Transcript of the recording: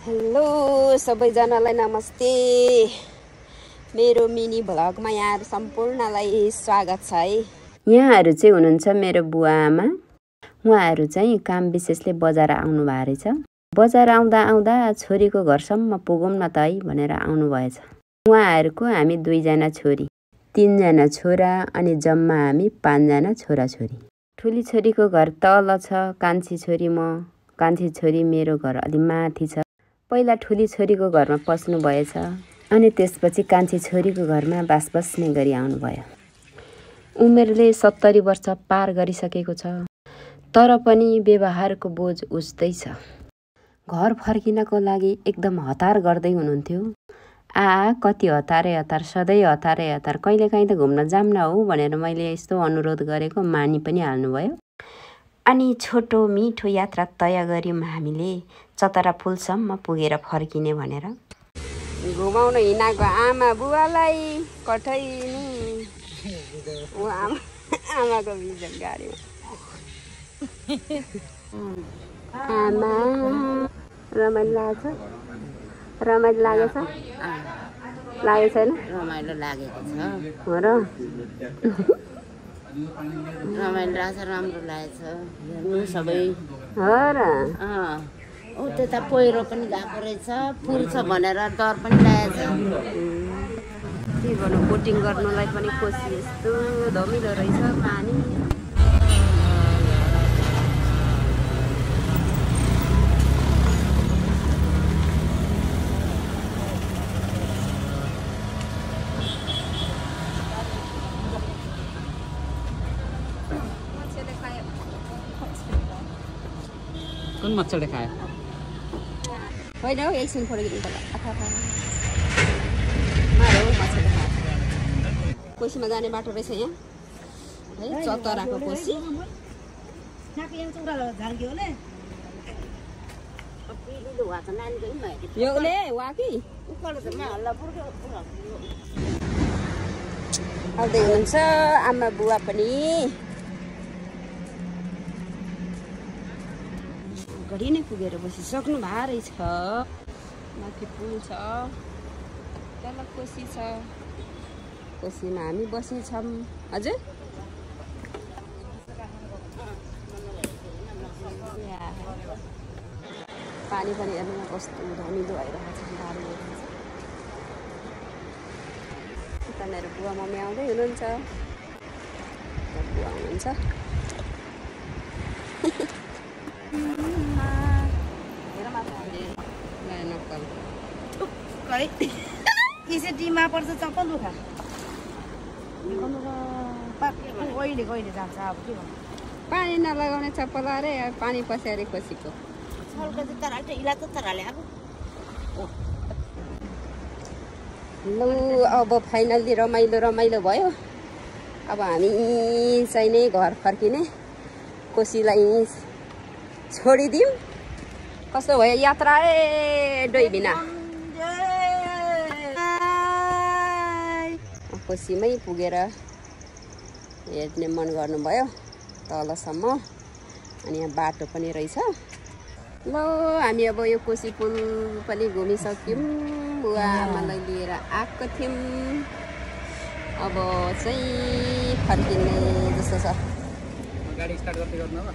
Hello सबैजनालाई नमस्ते। मेरो मिनी भ्लगमा यहाँहरु सम्पूर्णलाई स्वागत छ है। यहाँहरु चाहिँ हुनुहुन्छ मेरो बुवा आमा। उहाँहरु चाहिँ काम विशेषले बजार आउनु भएको रहेछ। बजार आउँदा आउँदा छोरीको घरसम्म पुगौं न त है भनेर आउनु भएछ। उहाँहरुको हामी 2 जना छोरी, 3 जना छोरा अनि जम्मा हामी 5 जना छोराछोरी। ठुली छोरीको घर तल छ, कान्छी छोरी म, कान्छी छोरी मेरो घर अलि माथि छ। पहिला ठुली छोरीको घरमा पस्नु भएछ अनि त्यसपछि कान्छी छोरीको घरमा बास बस्ने गरी आउनु भयो। उमेरले 70 वर्ष पार गरिसकेको छ, तर पनि व्यवहारको बोझ उस्तै छ। घर फर्किनको लागि एकदम हतार गर्दै हुनुहुन्थ्यो। कति हतारे हतार, सधैँ हतारे हतार, कहिलेकाहीँ त घुम्न जाम न हौ भनेर मैले यस्तो अनुरोध गरेको मानि पनि हाल्नुभयो। अनि छोटो मिठो यात्रा तय गर्यौं हामीले चतरा पुलसम्म पुगेर फर्किने भनेर। घुमाउन हिँडेको आमा बुवालाई कठैनी आमाको भिजन गाडीमा। आमा रमाइलो लाग्छ? रमाइलो लागेछ? लागेको छैन? रमाइलो लागेको छ। हो र? रमाइलो लाग्छ, राम्रो लागेछ। हेर्नु सबै। हो र? ओ त्यता पहिरो पनि गएको रहेछ, पुर्छ भनेर डर पनि लागेछ। के गर्नु, बोटिङ गर्नुलाई पनि कोसी यस्तो धमिलो रहेछ पानी। कुन मच्छरले खायो? होइन हौ, एकछिन फर्किनु पर्ला। मारो मच्छरले खायो। कोसीमा जाने बाटो रहेछ यहाँ है, चतराको कोसी। योले वाकी आउँदै हुनुहुन्छ आमा बुवा पनि। घडी नै पुगेर बसिसक्नु भएको रहेछ। माथि पुल छ, तल कोसी छ, कोसीमा हामी बसिन्छौँ। हजुर पानी पनि हेर्नुमा कस्तो धमिलो भइरहेको छ, गाडी यता मेरो बुवा मम्मी आउँदै हुनुहुन्छ। बुवा हुनुहुन्छ टिमा पर्छ चप्पल दुखा कहिले जान्छ अब के भन्नु। पानी नलगाउने चप्पल अरे पानी पस्यारे कोसीको लु अब फाइनल्ली रमाइलो रमाइलो भयो। अब हामी चाहिँ नै घर फर्किने, कोसीलाई छोडिदिउँ। कस्तो भयो यात्रा डोइबिना? कोसीमै पुगेर हेर्ने मन गर्नुभयो तलसम्म। अनि यहाँ बाटो पनि रहेछ। ल हामी अब यो कोसी पुल पनि घुमिसक्यौँ। बुवा आमालाई लिएर आएको थियौँ। अब चाहिँ फर्किने जस्तो छ। गाडी स्टार्ट गर्दै गर्नु अब।